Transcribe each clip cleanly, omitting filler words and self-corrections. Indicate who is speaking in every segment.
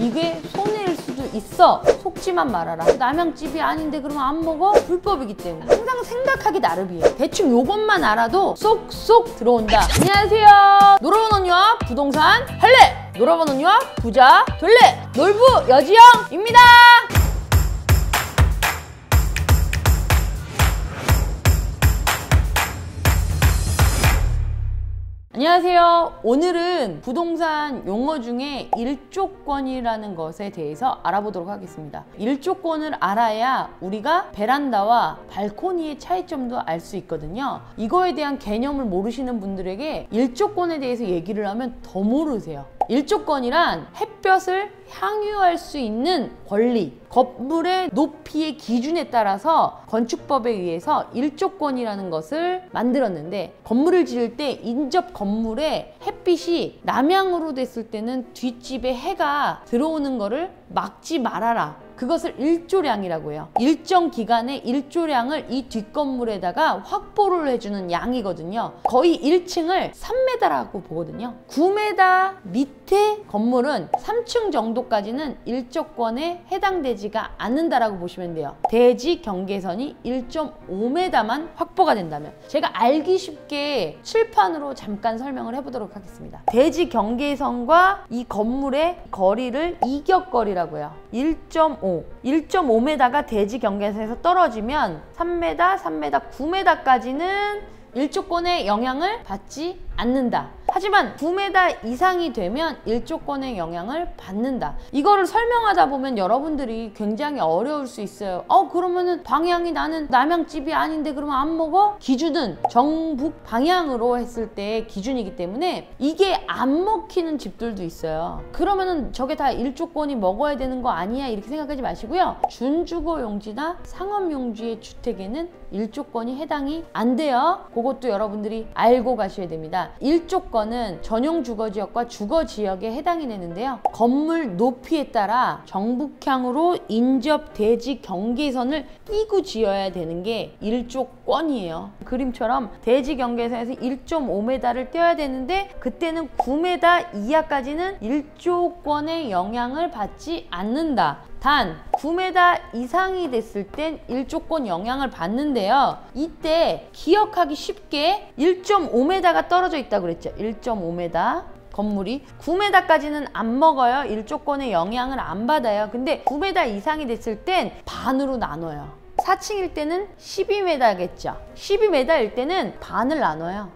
Speaker 1: 이게 손해일 수도 있어. 속지만 말아라. 남양집이 아닌데 그러면 안 먹어? 불법이기 때문에 항상 생각하기 나름이에요. 대충 요것만 알아도 쏙쏙 들어온다. 안녕하세요. 놀아본 언니와 부동산 할래. 놀아본 언니와 부자 될래. 놀부 여지영입니다. 안녕하세요. 오늘은 부동산 용어 중에 일조권이라는 것에 대해서 알아보도록 하겠습니다. 일조권을 알아야 우리가 베란다와 발코니의 차이점도 알 수 있거든요. 이거에 대한 개념을 모르시는 분들에게 일조권에 대해서 얘기를 하면 더 모르세요. 일조권이란 햇볕을 향유할 수 있는 권리, 건물의 높이의 기준에 따라서 건축법에 의해서 일조권이라는 것을 만들었는데, 건물을 지을 때 인접 건물에 햇빛이 남향으로 됐을 때는 뒷집에 해가 들어오는 거를 막지 말아라. 그것을 일조량이라고 해요. 일정 기간의 일조량을 이 뒷건물에다가 확보를 해주는 양이거든요. 거의 1층을 3m라고 보거든요. 9m 밑에 건물은 3층 정도까지는 일조권에 해당되지가 않는다라고 보시면 돼요. 대지 경계선이 1.5m만 확보가 된다면. 제가 알기 쉽게 칠판으로 잠깐 설명을 해보도록 하겠습니다. 대지 경계선과 이 건물의 거리를 이격거리라고 해요. 1.5m가 대지 경계선에서 떨어지면 3m, 3m, 9m까지는 일조권의 영향을 받지 않는다. 하지만 9m 이상이 되면 일조권의 영향을 받는다. 이거를 설명하다 보면 여러분들이 굉장히 어려울 수 있어요. 그러면은 방향이 나는 남양집이 아닌데 그러면 안 먹어? 기준은 정북 방향으로 했을 때 기준이기 때문에 이게 안 먹히는 집들도 있어요. 그러면은 저게 다 일조권이 먹어야 되는 거 아니야? 이렇게 생각하지 마시고요. 준주거 용지나 상업 용지의 주택에는 일조권이 해당이 안 돼요. 그것도 여러분들이 알고 가셔야 됩니다. 일조권은 전용 주거지역과 주거지역에 해당이 되는데요. 건물 높이에 따라 정북향으로 인접 대지 경계선을 끼고 지어야 되는 게 일조권이에요. 그림처럼 대지 경계선에서 1.5m를 떼어야 되는데 그때는 9m 이하까지는 일조권의 영향을 받지 않는다. 단 9m 이상이 됐을 땐 일조권 영향을 받는데요. 이때 기억하기 쉽게 1.5m가 떨어져 있다고 그랬죠. 1.5m. 건물이 9m까지는 안 먹어요. 일조권의 영향을 안 받아요. 근데 9m 이상이 됐을 땐 반으로 나눠요. 4층일 때는 12m겠죠. 12m일 때는 반을 나눠요.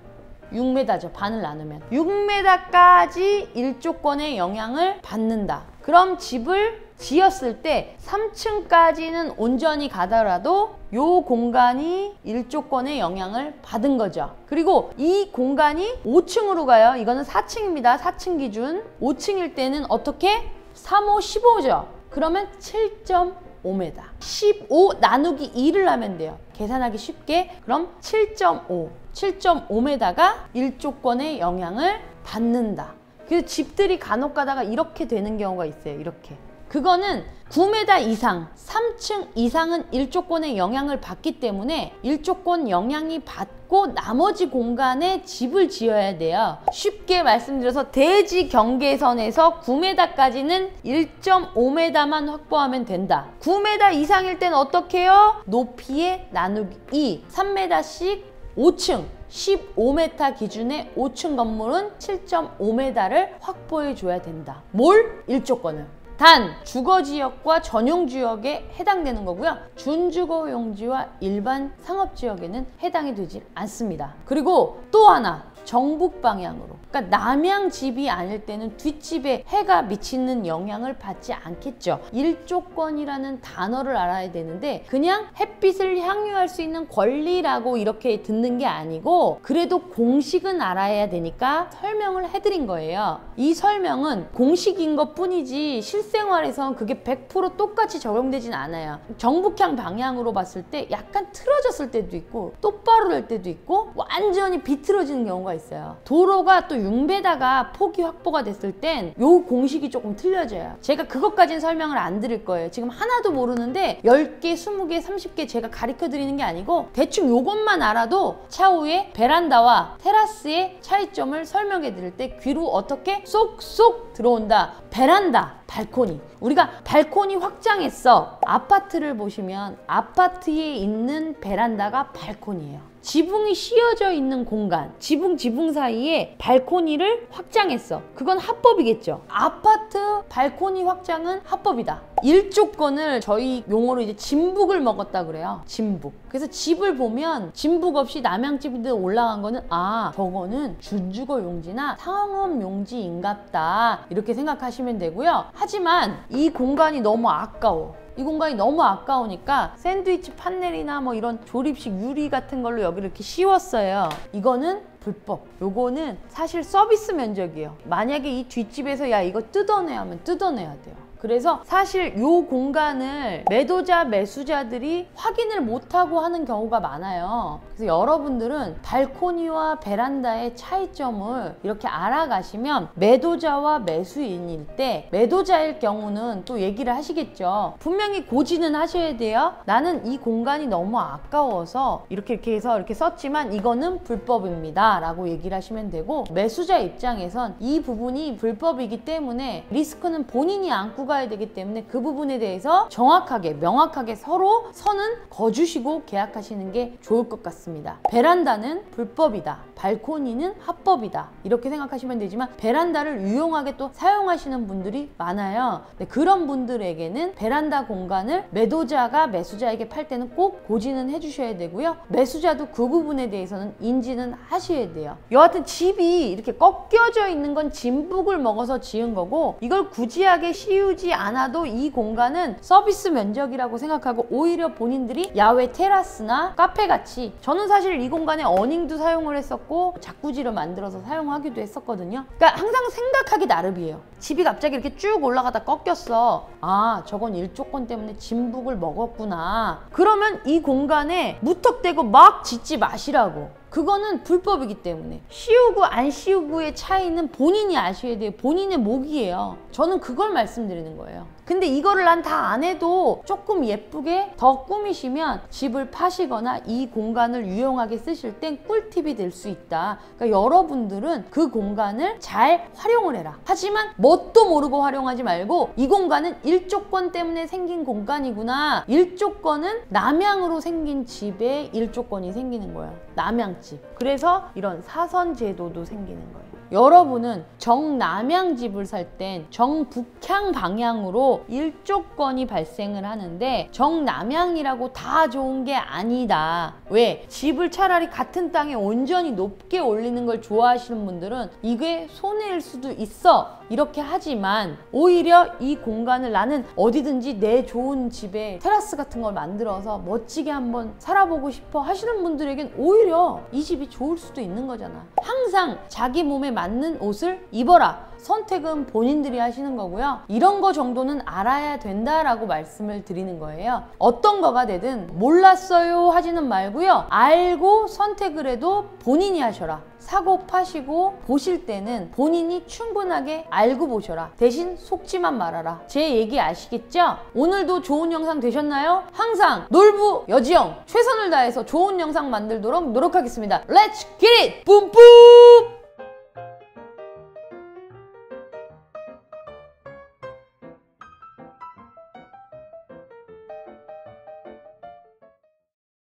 Speaker 1: 6m죠. 반을 나누면 6m까지 일조권의 영향을 받는다. 그럼 집을 지었을 때 3층까지는 온전히 가더라도 요 공간이 일조권의 영향을 받은 거죠. 그리고 이 공간이 5층으로 가요. 이거는 4층입니다. 4층 기준. 5층일 때는 어떻게? 3, 5, 15죠. 그러면 7.5m. 15 나누기 2를 하면 돼요. 계산하기 쉽게. 그럼 7.5. 7.5m가 일조권의 영향을 받는다. 그래서 집들이 간혹 가다가 이렇게 되는 경우가 있어요. 이렇게. 그거는 9m 이상, 3층 이상은 일조권의 영향을 받기 때문에 일조권 영향이 받고 나머지 공간에 집을 지어야 돼요. 쉽게 말씀드려서 대지 경계선에서 9m까지는 1.5m만 확보하면 된다. 9m 이상일 땐 어떻게 해요? 높이에 나누기 2, 3m씩 5층. 15m 기준의 5층 건물은 7.5m를 확보해 줘야 된다. 뭘? 일조권을. 단 주거지역과 전용지역에 해당되는 거고요. 준주거 용지와 일반 상업지역에는 해당이 되지 않습니다. 그리고 또 하나, 정북 방향으로. 그러니까 남향 집이 아닐 때는 뒷집에 해가 미치는 영향을 받지 않겠죠. 일조권이라는 단어를 알아야 되는데 그냥 햇빛을 향유할 수 있는 권리라고 이렇게 듣는 게 아니고 그래도 공식은 알아야 되니까 설명을 해드린 거예요. 이 설명은 공식인 것 뿐이지 실생활에선 그게 100% 똑같이 적용되진 않아요. 정북향 방향으로 봤을 때 약간 틀어졌을 때도 있고 똑바로 될 때도 있고 완전히 비틀어지는 경우가 있어요. 도로가 또 6m가 폭이 확보가 됐을 땐 요 공식이 조금 틀려져요. 제가 그것까지는 설명을 안 드릴 거예요. 지금 하나도 모르는데 10개, 20개, 30개 제가 가르쳐 드리는 게 아니고 대충 요것만 알아도 차후에 베란다와 테라스의 차이점을 설명해 드릴 때 귀로 어떻게 쏙쏙 들어온다. 베란다, 발코니. 우리가 발코니 확장했어. 아파트를 보시면 아파트에 있는 베란다가 발코니예요. 지붕이 씌어져 있는 공간, 지붕 사이에 발코니를 확장했어. 그건 합법이겠죠. 아파트 발코니 확장은 합법이다. 1조건을 저희 용어로 이제 진북을 먹었다 그래요. 진북. 그래서 집을 보면 진북 없이 남양집인데 올라간 거는 아, 저거는 준주거 용지나 상업 용지인갑다. 이렇게 생각하시면 되고요. 하지만 이 공간이 너무 아까워. 이 공간이 너무 아까우니까 샌드위치 판넬이나 뭐 이런 조립식 유리 같은 걸로 여기를 이렇게 씌웠어요. 이거는 불법. 요거는 사실 서비스 면적이에요. 만약에 이 뒷집에서 야 이거 뜯어내 하면 뜯어내야 돼요. 그래서 사실 요 공간을 매도자, 매수자들이 확인을 못하고 하는 경우가 많아요. 그래서 여러분들은 발코니와 베란다의 차이점을 이렇게 알아가시면 매도자와 매수인일 때 매도자일 경우는 또 얘기를 하시겠죠. 분명히 고지는 하셔야 돼요. 나는 이 공간이 너무 아까워서 이렇게 해서 이렇게 썼지만 이거는 불법입니다 라고 얘기를 하시면 되고, 매수자 입장에선 이 부분이 불법이기 때문에 리스크는 본인이 안고 가야 되기 때문에 그 부분에 대해서 정확하게 명확하게 서로 선은 거주시고 계약하시는 게 좋을 것 같습니다. 베란다는 불법이다, 발코니는 합법이다 이렇게 생각하시면 되지만 베란다를 유용하게 또 사용하시는 분들이 많아요. 그런 분들에게는 베란다 공간을 매도자가 매수자에게 팔 때는 꼭 고지는 해주셔야 되고요. 매수자도 그 부분에 대해서는 인지는 하셔야 돼요. 여하튼 집이 이렇게 꺾여져 있는 건 진북을 먹어서 지은 거고, 이걸 구지하게 씌우지 않아도 이 공간은 서비스 면적이라고 생각하고 오히려 본인들이 야외 테라스나 카페같이, 저는 사실 이 공간에 어닝도 사용을 했었고 자쿠지를 만들어서 사용하기도 했었거든요. 그러니까 항상 생각하기 나름이에요. 집이 갑자기 이렇게 쭉 올라가다 꺾였어. 아, 저건 일조건 때문에 진북을 먹었구나. 그러면 이 공간에 무턱대고 막 짓지 마시라고. 그거는 불법이기 때문에. 씌우고 안 씌우고의 차이는 본인이 아셔야 돼요. 본인의 몫이에요. 저는 그걸 말씀드리는 거예요. 근데 이거를 난 다 안 해도 조금 예쁘게 더 꾸미시면 집을 파시거나 이 공간을 유용하게 쓰실 땐 꿀팁이 될 수 있다. 그러니까 여러분들은 그 공간을 잘 활용을 해라. 하지만 뭣도 모르고 활용하지 말고 이 공간은 일조건 때문에 생긴 공간이구나. 일조건은 남양으로 생긴 집에 일조건이 생기는 거예요. 남양집. 그래서 이런 사선 제도도 생기는 거예요. 여러분은 정남향 집을 살 땐 정북향 방향으로 일조건이 발생을 하는데 정남향이라고 다 좋은 게 아니다. 왜? 집을 차라리 같은 땅에 온전히 높게 올리는 걸 좋아하시는 분들은 이게 손해일 수도 있어. 이렇게 하지만 오히려 이 공간을 나는 어디든지 내 좋은 집에 테라스 같은 걸 만들어서 멋지게 한번 살아보고 싶어 하시는 분들에겐 오히려 이 집이 좋을 수도 있는 거잖아. 항상 자기 몸에 맞는 옷을 입어라. 선택은 본인들이 하시는 거고요. 이런 거 정도는 알아야 된다라고 말씀을 드리는 거예요. 어떤 거가 되든 몰랐어요 하지는 말고요. 알고 선택을 해도 본인이 하셔라. 사고 파시고 보실 때는 본인이 충분하게 알고 보셔라. 대신 속지만 말아라. 제 얘기 아시겠죠? 오늘도 좋은 영상 되셨나요? 항상 놀부 여지영 최선을 다해서 좋은 영상 만들도록 노력하겠습니다. Let's get it! 뿜뿜!